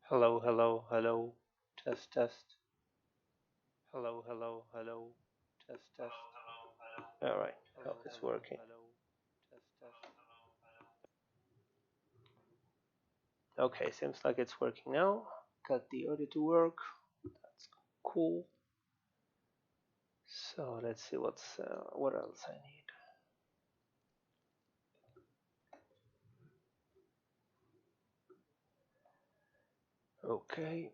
Hello, hello, hello. Test, test. Hello, hello, hello. Test, test. All right. Oh, it's working. Okay, seems like it's working now. Got the audio to work. That's cool. So let's see what else I need. Okay.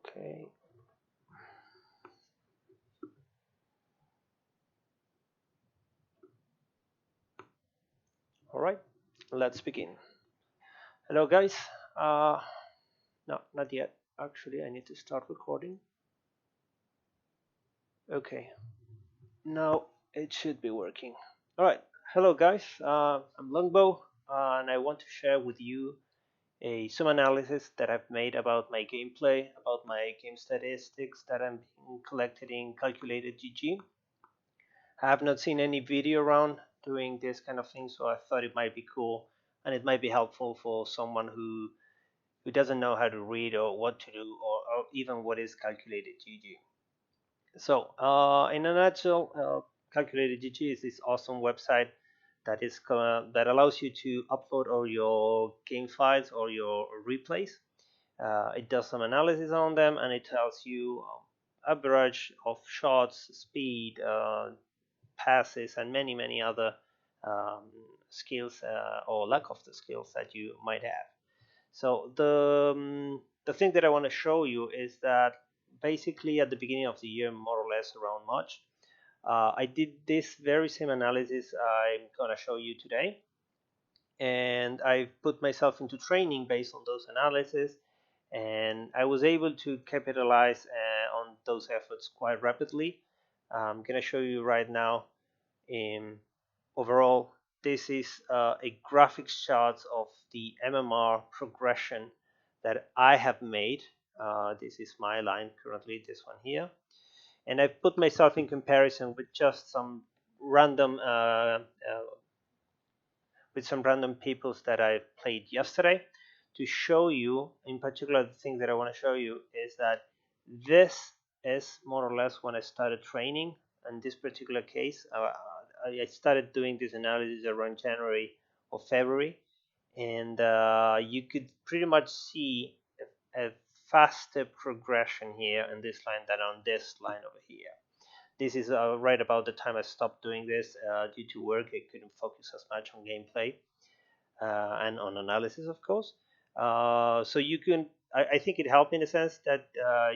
Okay. All right. Let's begin. Hello, guys. Uh, no, not yet. Actually, I need to start recording. Okay. Now it should be working. All right. Hello, guys. I'm Longbow, and I want to share with you some analysis that I've made about my gameplay, about my game statistics that I'm being collected in Calculated GG. I have not seen any video around doing this kind of thing, so I thought it might be cool and it might be helpful for someone who doesn't know how to read or what to do or even what is Calculated GG. So, in a nutshell, Calculated GG is this awesome website that allows you to upload all your game files or your replays. It does some analysis on them and it tells you average of shots, speed, passes, and many other um, skills or lack of the skills that you might have. So the thing that I want to show you is that basically at the beginning of the year, more or less around March, I did this very same analysis I'm gonna show you today, and I put myself into training based on those analyses, and I was able to capitalize on those efforts quite rapidly. I'm gonna show you right now. In overall, this is a graphics chart of the MMR progression that I have made. This is my line currently, this one here, and I put myself in comparison with just some random peoples that I played yesterday to show you. In particular, the thing that I want to show you is that this is more or less when I started training. In this particular case, I started doing this analysis around January or February, and you could pretty much see a faster progression here in this line than on this line over here. This is right about the time I stopped doing this due to work. I couldn't focus as much on gameplay and on analysis, of course. So you can, I think it helped in the sense that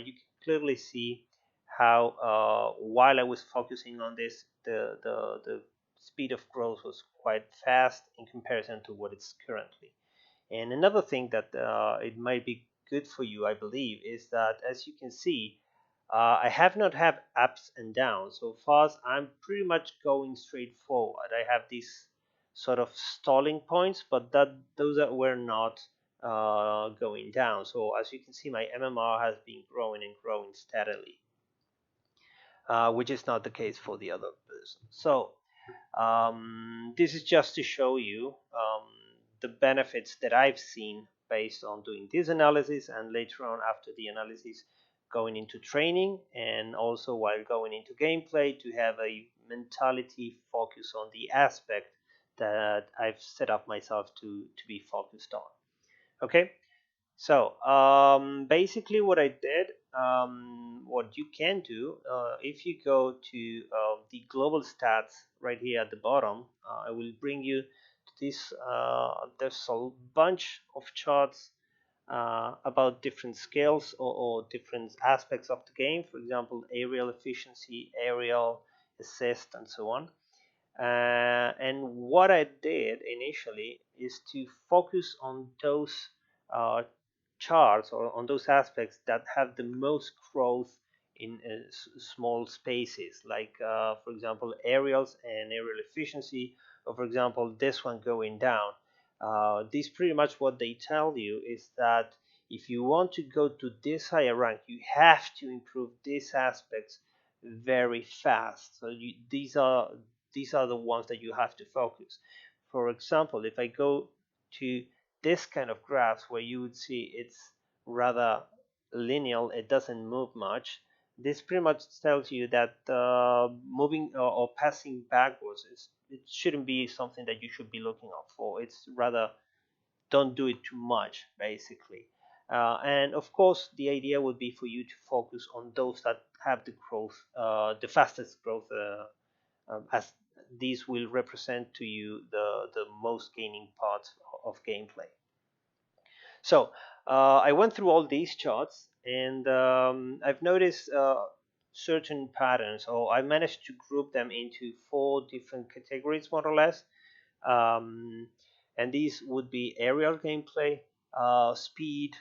you can clearly see how while I was focusing on this, the speed of growth was quite fast in comparison to what it's currently. And another thing that it might be good for you, I believe, is that as you can see, I have not had ups and downs. So far, I'm pretty much going straight forward. I have these sort of stalling points, but those were not going down. So as you can see, my MMR has been growing and growing steadily, which is not the case for the other person. So this is just to show you the benefits that I've seen based on doing this analysis, and later on after the analysis going into training, and also while going into gameplay, to have a mentality focus on the aspect that I've set up myself to be focused on. Okay, so basically what I did, what you can do, if you go to the global stats right here at the bottom, I will bring you to this. There's a bunch of charts about different skills or different aspects of the game. For example, aerial efficiency, aerial assist, and so on. And what I did initially is to focus on those uh, charts or on those aspects that have the most growth in small spaces, like for example aerials and aerial efficiency, or for example this one going down. This pretty much what they tell you is that if you want to go to this higher rank, you have to improve these aspects very fast. So these are the ones that you have to focus. For example, if I go to this kind of graphs where you would see it's rather linear, it doesn't move much. This pretty much tells you that moving or passing backwards it shouldn't be something that you should be looking out for. It's rather don't do it too much, basically. And of course, the idea would be for you to focus on those that have the growth, the fastest growth, as these will represent to you the most gaining parts of gameplay. So I went through all these charts, and I've noticed certain patterns, or I managed to group them into 4 different categories, more or less. Um, and these would be aerial gameplay, speed,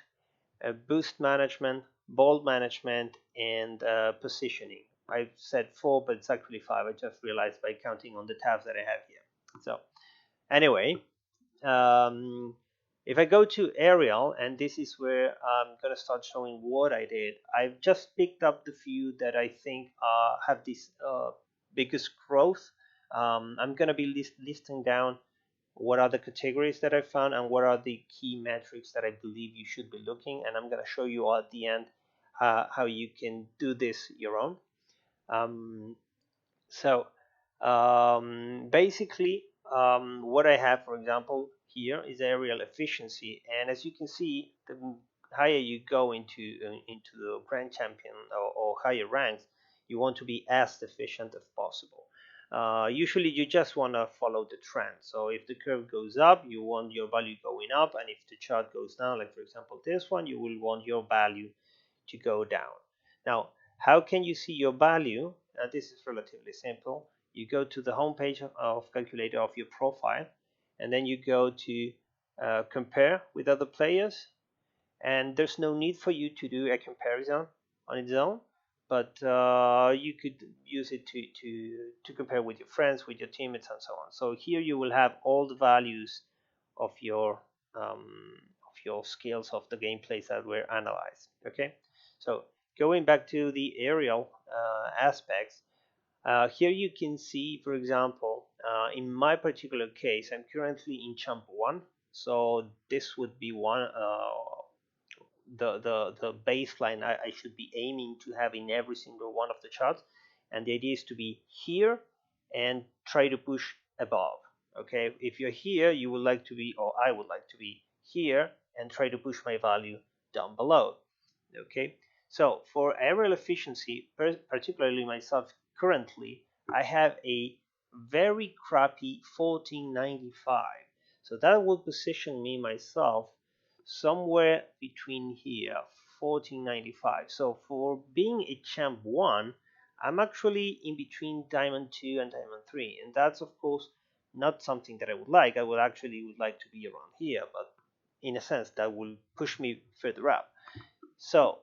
boost management, ball management, and positioning. I've said 4, but it's actually 5. I just realized by counting on the tabs that I have here. So anyway, um, if I go to aerial, and this is where I'm going to start showing what I did, I've just picked up the few that I think have this biggest growth. I'm going to be listing down what are the categories that I found and what are the key metrics that I believe you should be looking. And I'm going to show you at the end how you can do this your own. Um, so basically, what I have, for example, here is aerial efficiency, and as you can see, the higher you go into the grand champion or higher ranks, you want to be as efficient as possible. Usually, you just want to follow the trend. So if the curve goes up, you want your value going up, and if the chart goes down, like for example this one, you will want your value to go down. Now, how can you see your value? This is relatively simple. You go to the home page of calculator of your profile, and then you go to compare with other players. And there's no need for you to do a comparison on its own, but you could use it to compare with your friends, with your teammates, and so on. So here you will have all the values of your skills of the gameplays that were analyzed. Okay, so going back to the aerial aspects, here you can see, for example, in my particular case, I'm currently in Champ 1, so this would be one the baseline I should be aiming to have in every single one of the charts, and the idea is to be here and try to push above. Okay, if you're here, you would like to be, or I would like to be here and try to push my value down below. Okay, so for aerial efficiency, particularly myself currently, I have a very crappy 1495. So that will position me myself somewhere between here, 1495. So for being a champ 1, I'm actually in between diamond 2 and diamond 3, and that's of course not something that I would like. I would like to be around here, but in a sense that will push me further up. So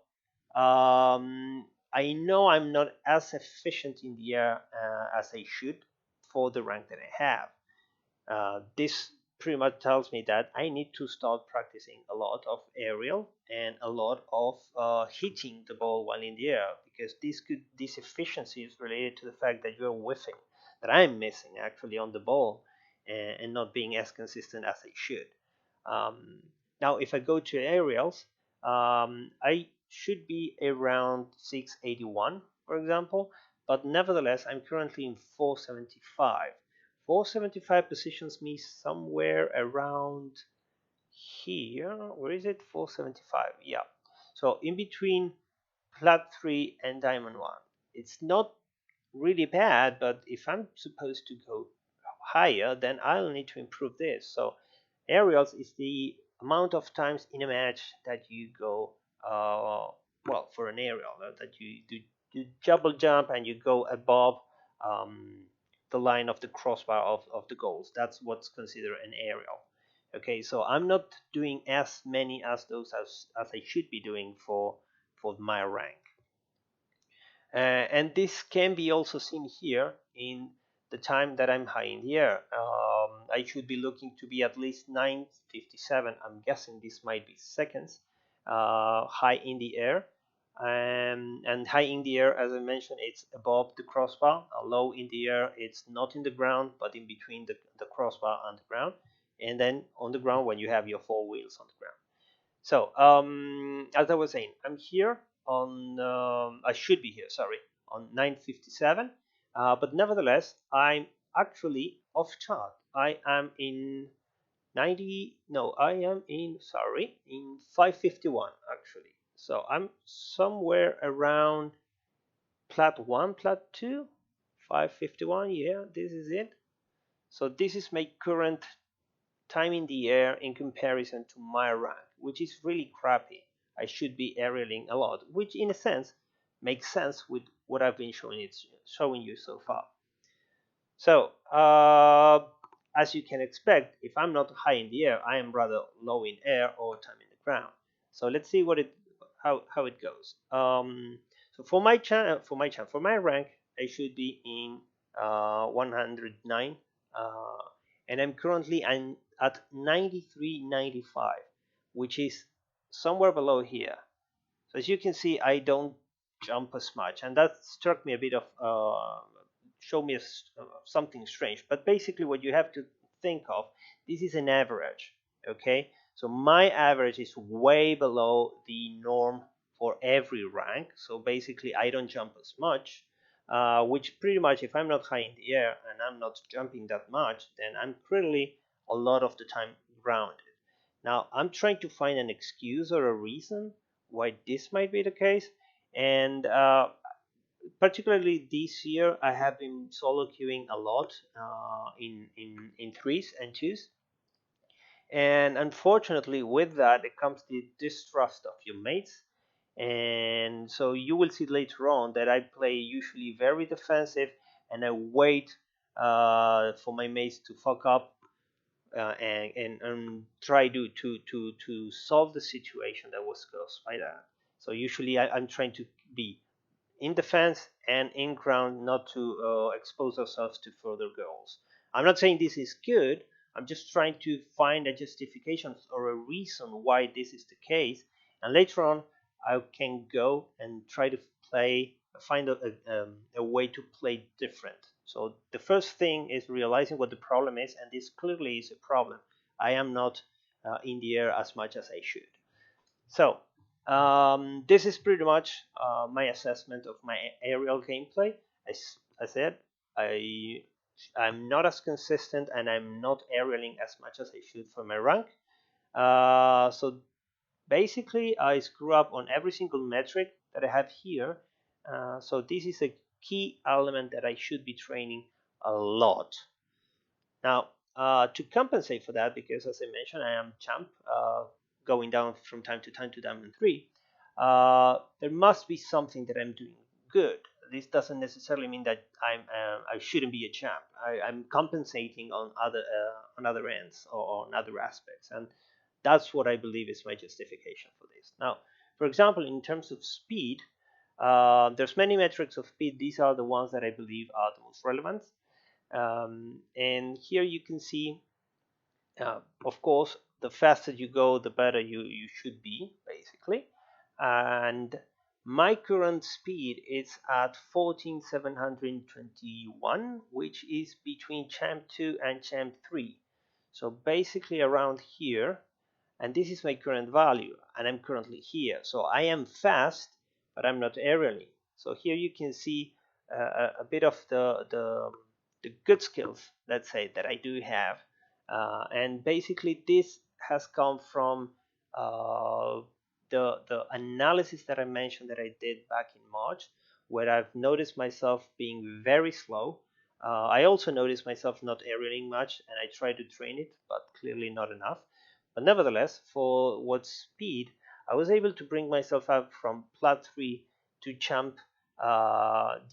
I know I'm not as efficient in the air as I should for the rank that I have. This pretty much tells me that I need to start practicing a lot of aerial and a lot of hitting the ball while in the air, because this efficiency is related to the fact that you're whiffing, that I'm missing actually on the ball and not being as consistent as I should. Um, Now, if I go to aerials, I should be around 681, for example, but nevertheless, I'm currently in 475. 475 positions me somewhere around here. Where is it? 475. Yeah. So in between plat 3 and diamond 1. It's not really bad, but if I'm supposed to go higher, then I'll need to improve this. So aerials is the amount of times in a match that you go, well, for an aerial, that you do double jump and you go above um, the line of the crossbar of the goals. That's what's considered an aerial. Okay, so I'm not doing as many as those as I should be doing for my rank. And this can be also seen here in the time that I'm high in the air. I should be looking to be at least 9:57. I'm guessing this might be seconds high in the air. And high in the air, as I mentioned, it's above the crossbar. Low in the air, it's not in the ground, but in between the crossbar and the ground. And then on the ground when you have your four wheels on the ground. So, as I was saying, I'm here on, I should be here, sorry, on 9:57, but nevertheless, I'm actually off chart. I am in 90, no, I am in, sorry, in 5:51 actually. So I'm somewhere around plat 1, plat 2, 5:51, yeah, this is it. So this is my current time in the air in comparison to my rank, which is really crappy. I should be aerialing a lot, which in a sense makes sense with what I've been showing you so far. So, as you can expect, if I'm not high in the air, I am rather low in air or time in the ground. So let's see how it goes. So for my rank, I should be in 109, and I'm currently at 93.95, which is somewhere below here. So as you can see, I don't jump as much, and that struck me a bit of show me something strange. But basically, what you have to think of, this is an average. Okay, so my average is way below the norm for every rank. So basically, I don't jump as much. Which pretty much, if I'm not high in the air and I'm not jumping that much, then I'm clearly a lot of the time grounded. Now, I'm trying to find an excuse or a reason why this might be the case, and particularly this year, I have been solo queuing a lot in threes and twos, and unfortunately, with that, it comes the distrust of your mates. And so you will see later on that I play usually very defensive, and I wait for my mates to fuck up and try to solve the situation that was caused by that. So usually I'm trying to be in defense and in ground, not to expose ourselves to further goals. I'm not saying this is good. I'm just trying to find a justification or a reason why this is the case, and later on I can go and try to find a way to play different. So the first thing is realizing what the problem is, and this clearly is a problem. I am not in the air as much as I should. So this is pretty much my assessment of my aerial gameplay. As I said, I'm not as consistent and I'm not aerialing as much as I should for my rank. So basically, I screw up on every single metric that I have here. So this is a key element that I should be training a lot. Now, to compensate for that, because as I mentioned, I am champ, going down from time to time to Diamond 3, there must be something that I'm doing good. This doesn't necessarily mean that I shouldn't be a champ. I'm compensating on other ends or on other aspects, and that's what I believe is my justification for this. Now, for example, in terms of speed, there's many metrics of speed. These are the ones that I believe are the most relevant. And here you can see, of course, the faster you go, the better you should be, basically. And my current speed is at 14,721, which is between Champ 2 and Champ 3. So basically around here, and this is my current value, and I'm currently here. So I am fast, but I'm not aerially. So here you can see a bit of the good skills, let's say, that I do have. And basically this has come from the analysis that I mentioned that I did back in March, where I've noticed myself being very slow. I also noticed myself not aerialing much, and I tried to train it, but clearly not enough. But nevertheless, for what speed, I was able to bring myself up from plat 3 to champ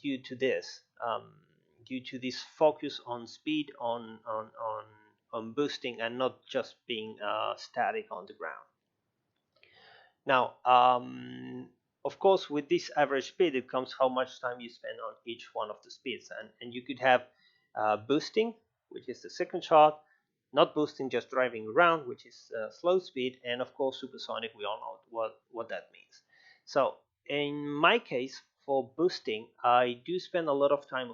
due to this. due to this focus on speed, on boosting, and not just being static on the ground. Now, of course, with this average speed, it comes how much time you spend on each one of the speeds, and you could have boosting, which is the second chart, not boosting, just driving around, which is slow speed, and of course supersonic. We all know what that means. So in my case, for boosting, I do spend a lot of time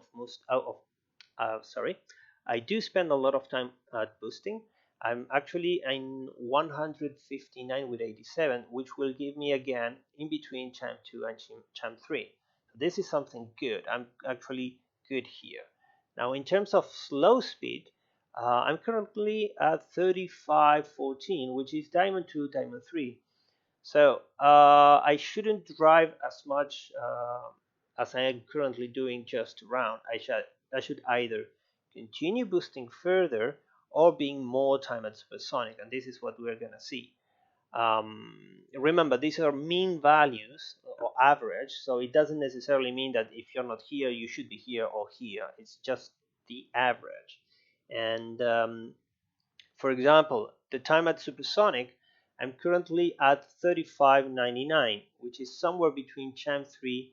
I do spend a lot of time at boosting. I'm actually in 159 with 87, which will give me again in between champ 2 and champ 3. So this is something good. I'm actually good here. Now in terms of slow speed, I'm currently at 35.14, which is diamond 2, diamond 3. So I shouldn't drive as much as I am currently doing just around. I should either continue boosting further or being more time at supersonic, and this is what we're gonna see. Remember, these are mean values or average, so it doesn't necessarily mean that if you're not here, you should be here or here. It's just the average. And for example, the time at supersonic, I'm currently at 35.99, which is somewhere between champ 3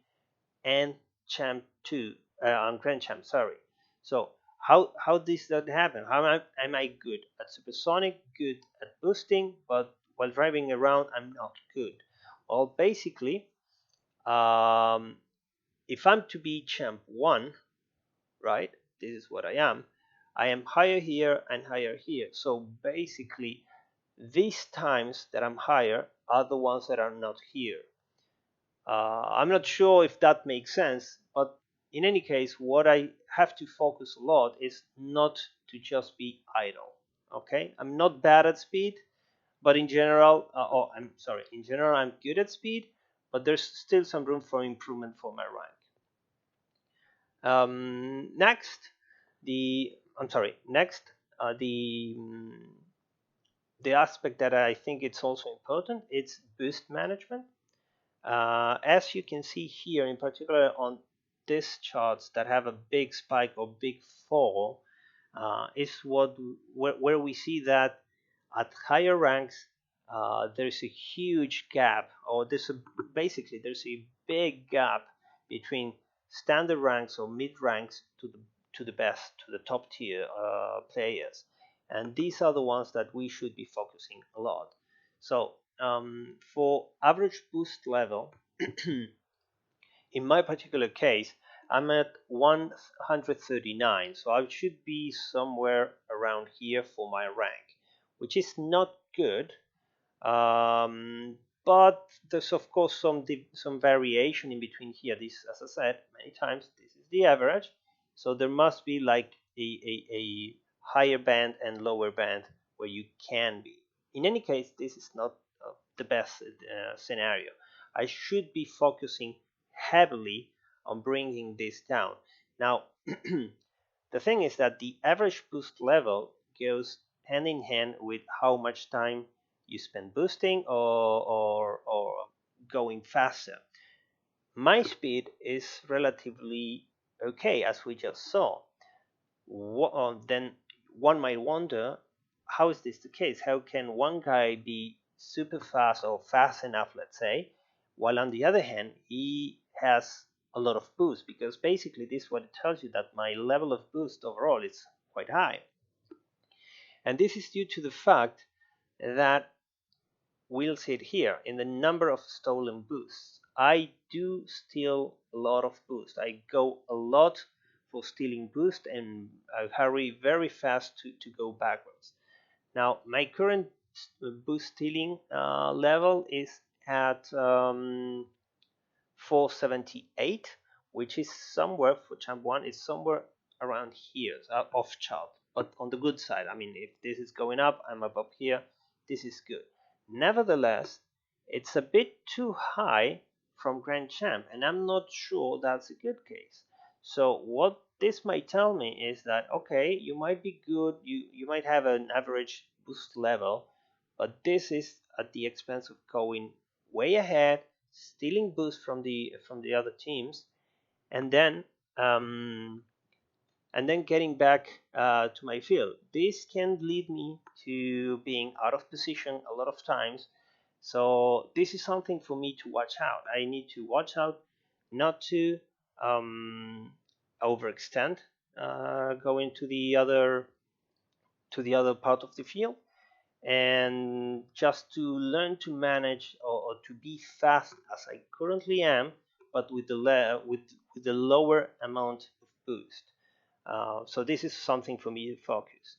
and champ 2, on grand champ, sorry. So how does that happen? How am I good at supersonic, good at boosting, but while driving around I'm not good? Well, basically, if I'm to be champ 1, right, this is what I am higher here and higher here. So basically these times that I'm higher are the ones that are not here. I'm not sure if that makes sense, but in any case, what I have to focus a lot is not to just be idle. Okay, I'm not bad at speed, but in general, in general, I'm good at speed, but there's still some room for improvement for my rank. Next, the aspect that I think it's also important, it's boost management. As you can see here, in particular on these charts that have a big spike or big fall, is where we see that at higher ranks there's a huge gap, or basically there's a big gap between standard ranks or mid ranks to the best, to the top tier players, and these are the ones that we should be focusing a lot. So for average boost level, in my particular case, I'm at 139, so I should be somewhere around here for my rank, which is not good. But there's of course some variation in between here. This, as I said many times, this is the average, so there must be like a higher band and lower band where you can be. In any case, this is not the best scenario. I should be focusing heavily on bringing this down. Now, the thing is that the average boost level goes hand in hand with how much time you spend boosting or going faster. My speed is relatively okay, as we just saw. Then one might wonder, how is this the case? How can one guy be super fast or fast enough, let's say, while on the other hand he has a lot of boost? Because basically this is what it tells you, that my level of boost overall is quite high. And this is due to the fact that we'll see it here in the number of stolen boosts. I do steal a lot of boost. I go a lot for stealing boost, and I hurry very fast to go backwards. Now my current boost stealing level is at 478, which is somewhere, for champ 1 is somewhere around here, off chart, but on the good side. I mean, if this is going up, I'm above here, this is good. Nevertheless, it's a bit too high from grand champ, and I'm not sure that's a good case. So what this might tell me is that, okay, you might be good, you might have an average boost level, but this is at the expense of going way ahead, stealing boost from the other teams, and then and then getting back to my field. This can lead me to being out of position a lot of times. So this is something for me to watch out. I need to watch out not to overextend, going to the other part of the field, and just to learn to manage, or to be fast as I currently am, but with with the lower amount of boost. So this is something for me to focus.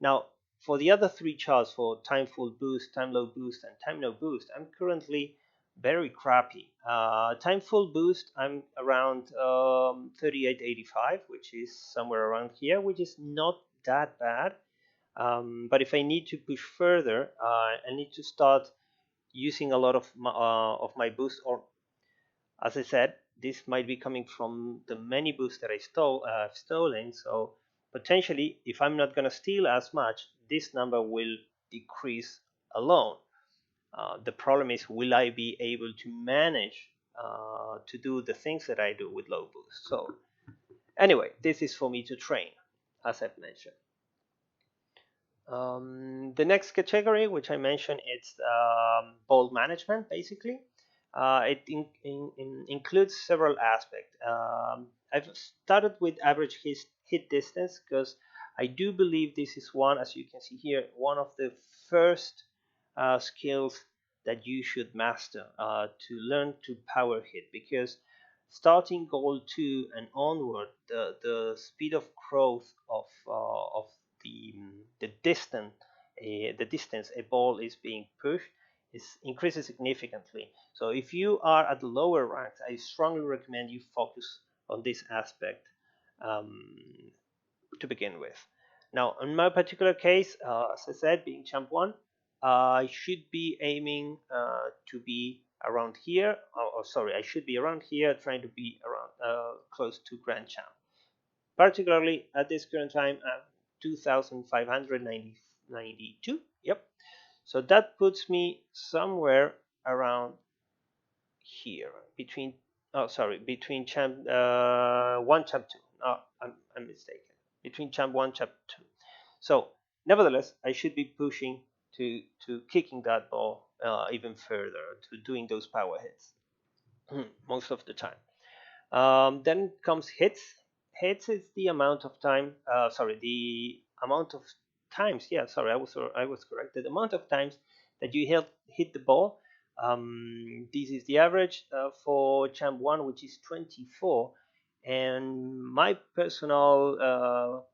Now, for the other three charts, for time full boost, time low boost, and time no boost, I'm currently very crappy. Time full boost, I'm around 38.85, which is somewhere around here, which is not that bad. But if I need to push further, I need to start using a lot of my boost, or as I said, this might be coming from the many boosts that I've stolen. So potentially, if I'm not going to steal as much, this number will decrease alone. The problem is, will I be able to manage to do the things that I do with low boost? So anyway, this is for me to train, as I've mentioned. The next category, which I mentioned, it's ball management, basically. It includes several aspects. I've started with average hit distance because I do believe this is one, as you can see here, one of the first skills that you should master to learn to power hit, because starting goal 2 and onward, the speed of growth of the the distance the distance a ball is being pushed increases significantly. So if you are at the lower ranks, I strongly recommend you focus on this aspect um, to begin with. Now, in my particular case, as I said, being champ one, I should be aiming to be around here. Sorry, I should be around here, trying to be around close to grand champ. Particularly at this current time, 2,592. Yep. So that puts me somewhere around here, between, oh sorry, between champ 1, champ 2. No, I'm mistaken. Between champ 1, champ 2. So nevertheless, I should be pushing to kicking that ball even further, to doing those power hits most of the time. Then comes hits. Hits is the amount of time. Sorry, the amount of times. Yeah, sorry, I was correct. The amount of times that you hit the ball. This is the average for champ one, which is 24, and my personal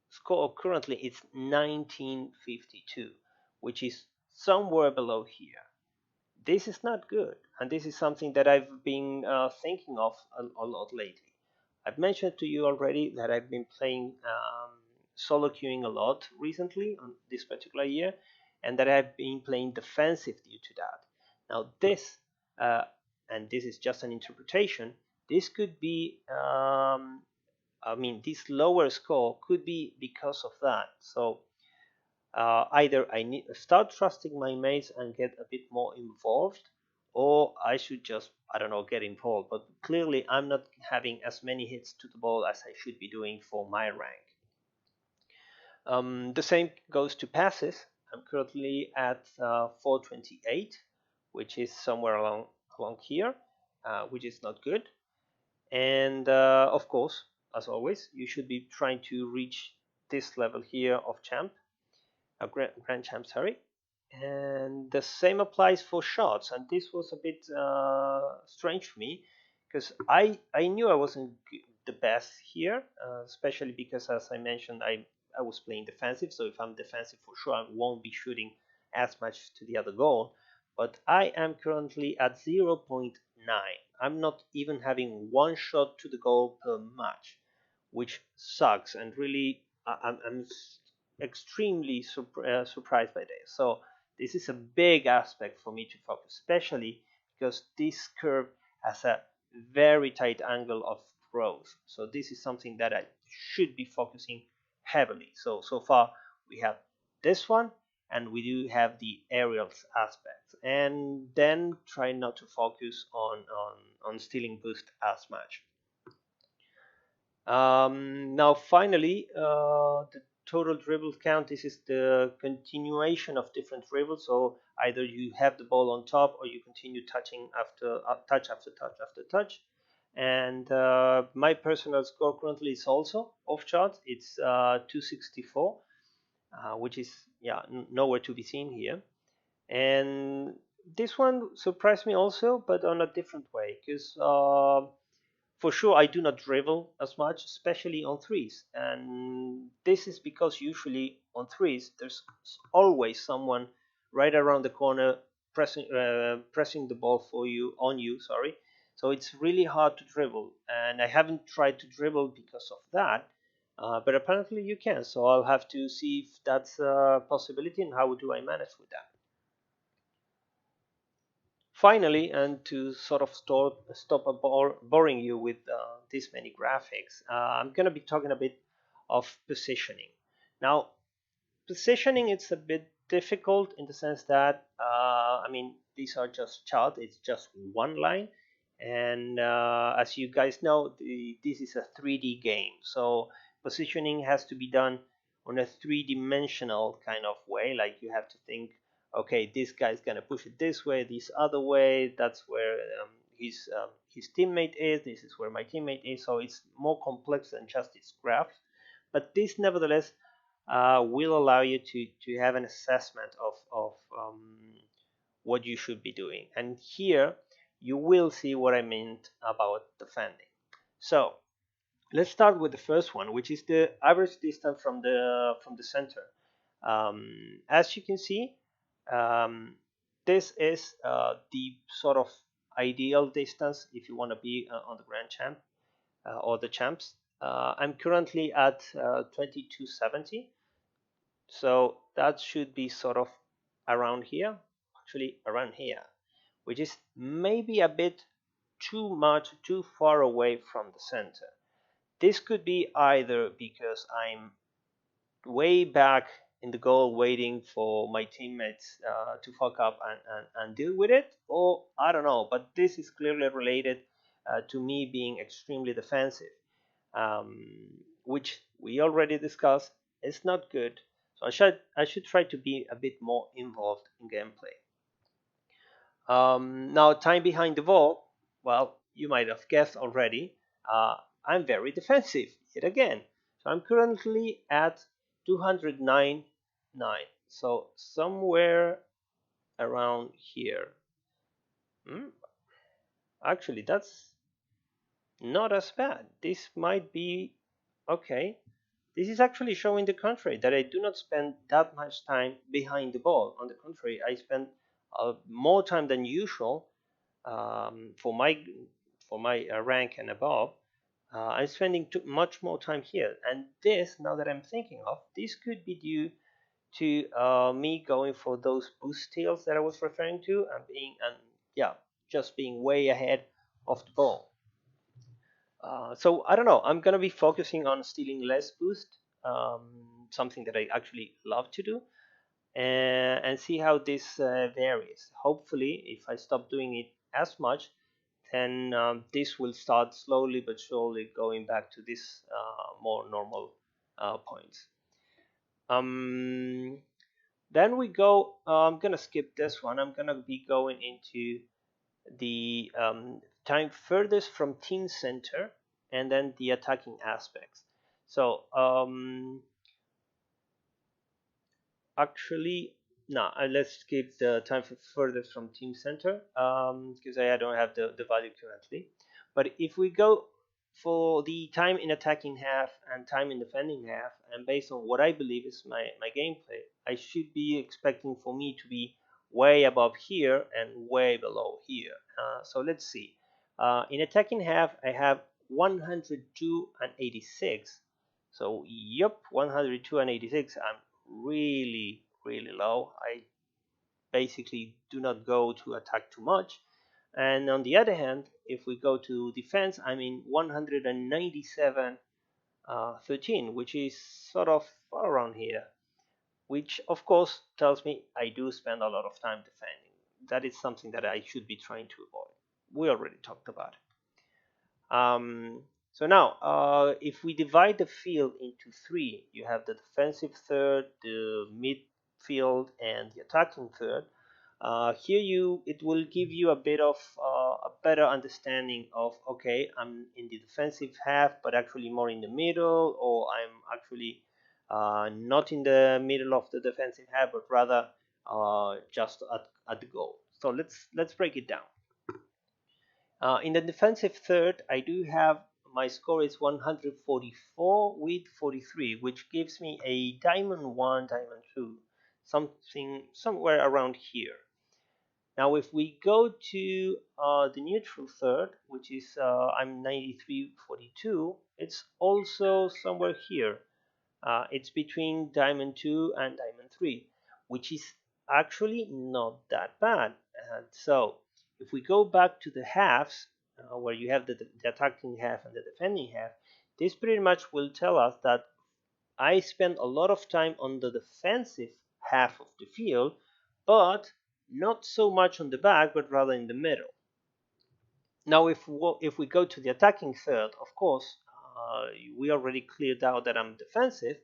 score currently is 1952, which is somewhere below here. This is not good, and this is something that I've been thinking of a lot lately. I've mentioned to you already that I've been playing solo queuing a lot recently on this particular year, and that I've been playing defensive due to that. Now this, and this is just an interpretation, this could be, this lower score could be because of that. So either I need to start trusting my mates and get a bit more involved, or I should just, I don't know, get involved. But clearly, I'm not having as many hits to the ball as I should be doing for my rank. The same goes to passes. I'm currently at 428, which is somewhere along here, which is not good. And of course, as always, you should be trying to reach this level here of champ. Grand champ, sorry. And the same applies for shots. And this was a bit strange for me, because I knew I wasn't the best here, especially because, as I mentioned, I was playing defensive. So if I'm defensive, for sure I won't be shooting as much to the other goal. But I am currently at 0.9. I'm not even having one shot to the goal per match, which sucks, and really I'm extremely surprised by this. So this is a big aspect for me to focus, especially because this curve has a very tight angle of growth. So this is something that I should be focusing heavily. So far we have this one, and we do have the aerials aspect, and then try not to focus on stealing boost as much. Now finally, the total dribble count. This is the continuation of different dribbles. So either you have the ball on top or you continue touching after touch after touch after touch. And my personal score currently is also off chart. It's 264, which is yeah nowhere to be seen here. And this one surprised me also, but on a different way, because for sure I do not dribble as much, especially on threes. And this is because usually on threes there's always someone right around the corner pressing the ball for you on you. Sorry, so it's really hard to dribble, and I haven't tried to dribble because of that. But apparently you can, so I'll have to see if that's a possibility and how do I manage with that. Finally, and to sort of stop boring you with this many graphics, I'm going to be talking a bit of positioning. Now, positioning it's a bit difficult in the sense that I mean these are just charts, it's just one line, and as you guys know, this is a 3D game, so positioning has to be done on a three-dimensional kind of way. Like you have to think, okay, this guy's gonna push it this way, this other way. That's where his teammate is. This is where my teammate is. So it's more complex than just this graph. But this, nevertheless, will allow you to have an assessment of what you should be doing. And here you will see what I meant about defending. So let's start with the first one, which is the average distance from the center. As you can see, um, this is the sort of ideal distance if you want to be on the Grand Champ or the champs. I'm currently at 2270, so that should be sort of around here, actually around here, which is maybe a bit too far away from the center. This could be either because I'm way back in the goal waiting for my teammates to fuck up and deal with it, or I don't know, but this is clearly related to me being extremely defensive, which we already discussed is not good. So I should try to be a bit more involved in gameplay. Now, time behind the ball. Well, you might have guessed already. I'm very defensive yet again. So I'm currently at 209.9. So somewhere around here. Hmm? Actually, that's not as bad. This might be okay. This is actually showing the contrary, that I do not spend that much time behind the ball. On the contrary, I spend more time than usual for my rank and above. I'm spending much more time here, and this, now that I'm thinking of, this could be due to me going for those boost steals that I was referring to, and yeah, just being way ahead of the ball. So I don't know. I'm gonna be focusing on stealing less boost, something that I actually love to do, and see how this varies. Hopefully, if I stop doing it as much, then this will start slowly but surely going back to this more normal points. Um, then we go. I'm gonna skip this one. I'm gonna be going into the time furthest from team center, and then the attacking aspects. So actually, no, let's skip the time furthest from team center because I don't have the value currently. But if we go for the time in attacking half and time in defending half, and based on what I believe is my gameplay, I should be expecting for me to be way above here and way below here. So let's see. In attacking half, I have 102 and 86. So, yep, 102 and 86. I'm really low. I basically do not go to attack too much. And on the other hand, if we go to defense, I'm in 197 13, which is sort of around here, which of course tells me I do spend a lot of time defending. That is something that I should be trying to avoid. We already talked about it. So now, if we divide the field into three, you have the defensive third, the midfield, and the attacking third. Here it will give you a bit of a better understanding of, okay, I'm in the defensive half, but actually more in the middle, or I'm actually not in the middle of the defensive half, but rather just at the goal. So let's break it down. In the defensive third, I do have my score is 144 with 43, which gives me a diamond 1, diamond 2, something somewhere around here. Now, if we go to the neutral third, which is I'm 93.42, it's also somewhere here. It's between diamond 2 and diamond 3, which is actually not that bad. And so, if we go back to the halves, where you have the attacking half and the defending half, this pretty much will tell us that I spend a lot of time on the defensive half of the field, but not so much on the back, but rather in the middle. Now, if we go to the attacking third, of course, we already cleared out that I'm defensive.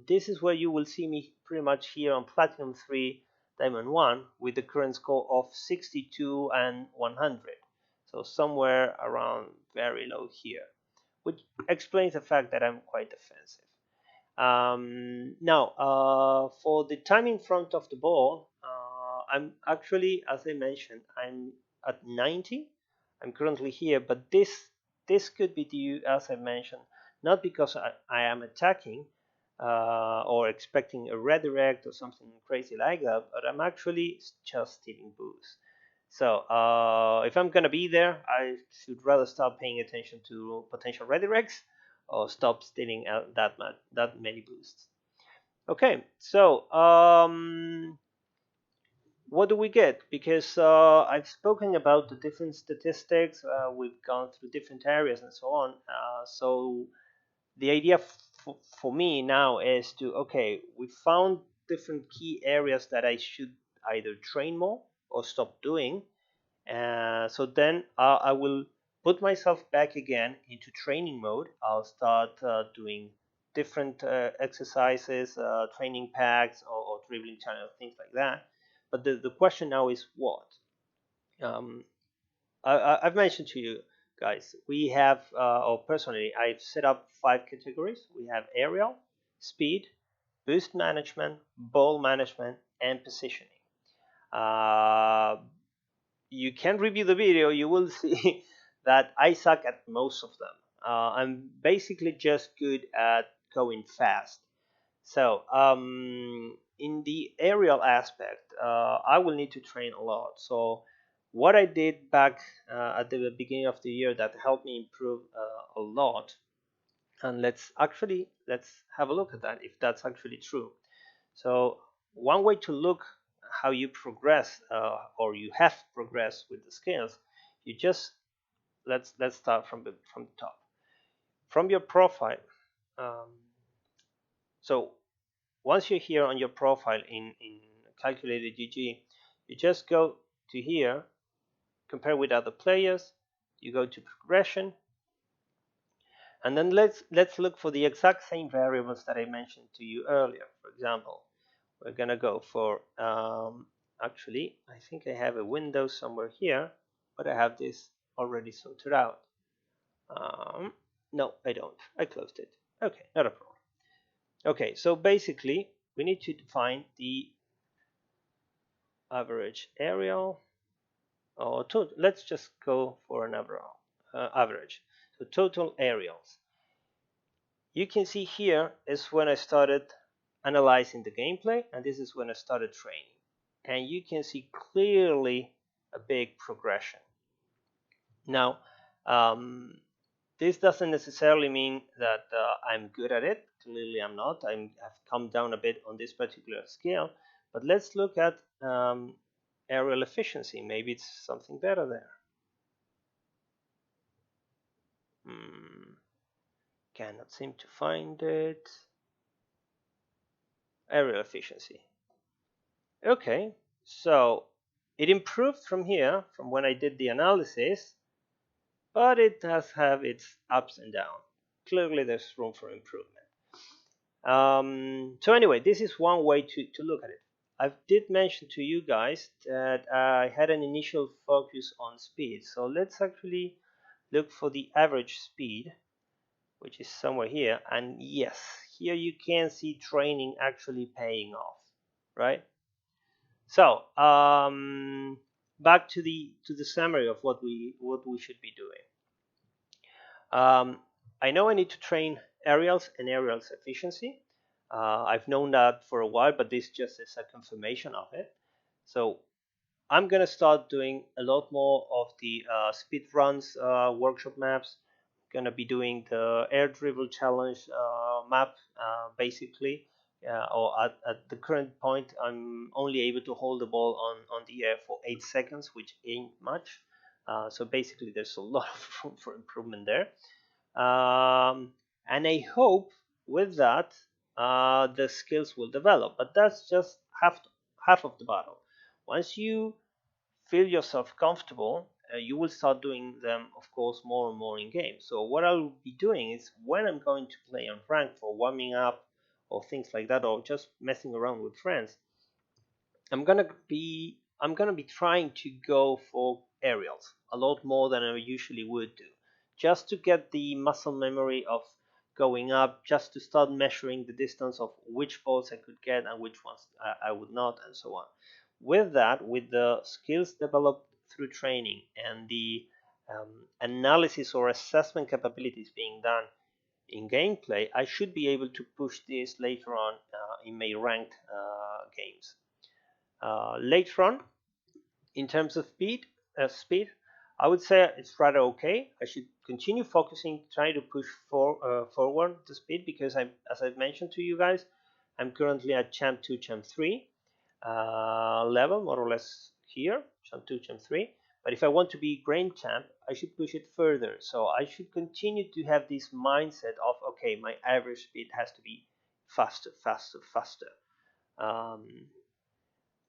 This is where you will see me pretty much here on Platinum 3, Diamond 1, with the current score of 62 and 100. So somewhere around very low here, which explains the fact that I'm quite defensive. Now, for the time in front of the ball, I'm actually, as I mentioned, I'm at 90. I'm currently here, but this could be due, as I mentioned, not because I am attacking or expecting a redirect or something crazy like that, but I'm actually just stealing boost. So if I'm gonna be there, I should rather start paying attention to potential redirects or stop stealing that many boosts. Okay, so what do we get? Because I've spoken about the different statistics, we've gone through different areas and so on. So the idea for me now is to, okay, we found different key areas that I should either train more or stop doing. So then I will put myself back again into training mode. I'll start doing different exercises, training packs, or dribbling channels, things like that. But the question now is what? Um, I've mentioned to you guys, we have, or personally, I've set up 5 categories. We have aerial, speed, boost management, ball management, and positioning. Uh, you can review the video, you will see that I suck at most of them. I'm basically just good at going fast. So, in the aerial aspect, I will need to train a lot. So, what I did back at the beginning of the year that helped me improve a lot, and let's have a look at that if that's actually true. So, one way to look how you progress or you have progressed with the skills, you just let's start from the top, from your profile. Um, so once you're here on your profile in calculated GG, you just go to here, compare with other players, you go to progression, and then let's look for the exact same variables that I mentioned to you earlier. For example, we're gonna go for actually I think I have a window somewhere here, but I have this already sorted out. No, I don't. I closed it. Okay, not a problem. Okay, so basically we need to define the average aerial, or total. Let's just go for an average. So total aerials. You can see here is when I started analyzing the gameplay, and this is when I started training. And you can see clearly a big progression. Now, this doesn't necessarily mean that I'm good at it. Clearly, I'm not. I've come down a bit on this particular scale. But let's look at aerial efficiency. Maybe it's something better there. Cannot seem to find it. Aerial efficiency. Okay, so it improved from here, from when I did the analysis, but it does have its ups and downs. Clearly, there's room for improvement. So anyway, this is one way to look at it. I did mention to you guys that I had an initial focus on speed. So let's actually look for the average speed, which is somewhere here. And yes, here you can see training actually paying off, right? So back to the summary of what we should be doing. I know I need to train aerials and aerials efficiency. I've known that for a while, but this just is a confirmation of it. So I'm gonna start doing a lot more of the speed runs workshop maps. Gonna be doing the air dribble challenge map basically. Or at the current point, I'm only able to hold the ball on the air for 8 seconds, which ain't much. So basically, there's a lot of room for improvement there. And I hope with that the skills will develop. But that's just half of the battle. Once you feel yourself comfortable, you will start doing them, of course, more and more in game. So what I'll be doing is when I'm going to play on rank for warming up or things like that, or just messing around with friends, I'm gonna be trying to go for aerials a lot more than I usually would do, just to get the muscle memory of going up, just to start measuring the distance of which balls I could get and which ones I would not, and so on. With that, with the skills developed through training and the analysis or assessment capabilities being done in gameplay, I should be able to push this later on in my ranked games. Later on, in terms of speed, I would say it's rather okay. I should continue focusing, trying to push forward the speed because as I've mentioned to you guys, I'm currently at Champ 2, Champ 3 level, more or less here, Champ 2, Champ 3. But if I want to be Grand Champ, I should push it further. So I should continue to have this mindset of, okay, my average speed has to be faster, faster, faster. Um,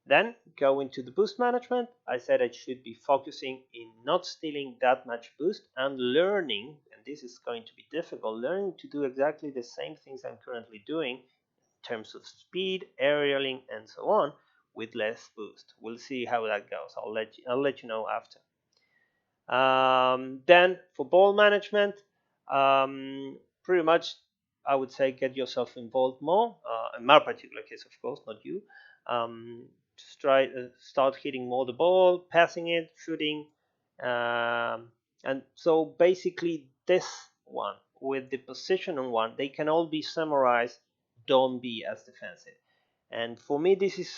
then go into the boost management. I said I should be focusing in not stealing that much boost and learning, and this is going to be difficult, learning to do exactly the same things I'm currently doing in terms of speed, aerialing, and so on with less boost. We'll see how that goes. I'll let you know after. Then for ball management, pretty much I would say get yourself involved more. In my particular case, of course, not you. Just try start hitting more the ball, passing it, shooting, and so basically this one with the position on one, they can all be summarized. Don't be as defensive. And for me, this is,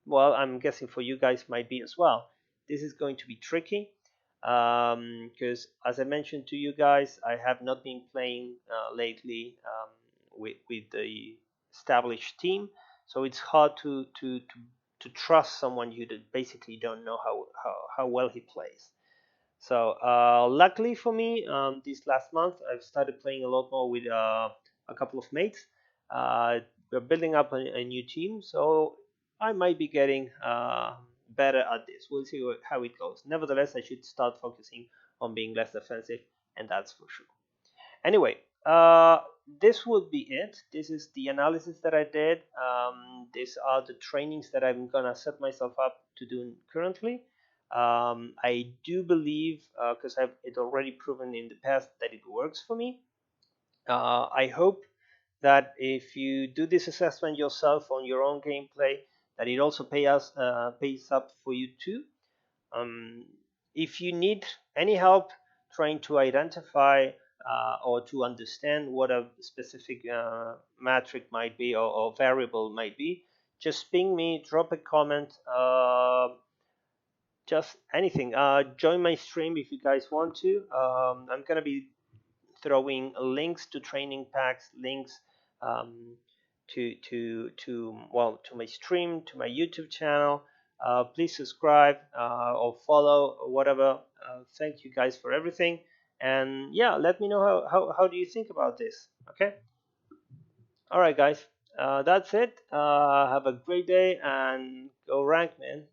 well, I'm guessing for you guys might be as well. This is going to be tricky because, as I mentioned to you guys, I have not been playing lately with the established team, so it's hard to trust someone you basically don't know how well he plays. So luckily for me, this last month I've started playing a lot more with a couple of mates. We're building up a new team, so I might be getting better at this. We'll see how it goes. Nevertheless, I should start focusing on being less defensive, and that's for sure. Anyway, this would be it. This is the analysis that I did. These are the trainings that I'm gonna set myself up to do currently. I do believe, because I've it already proven in the past that it works for me. I hope that if you do this assessment yourself on your own gameplay, that it also pays up for you too. Um, if you need any help trying to identify or to understand what a specific metric might be or variable might be, just ping me, drop a comment, just anything. Join my stream if you guys want to. I'm gonna be throwing links to training packs, links um, to my stream, to my YouTube channel. Please subscribe or follow or whatever. Thank you guys for everything, and yeah, let me know how do you think about this. Okay, all right, guys. That's it. Have a great day and go rank, man.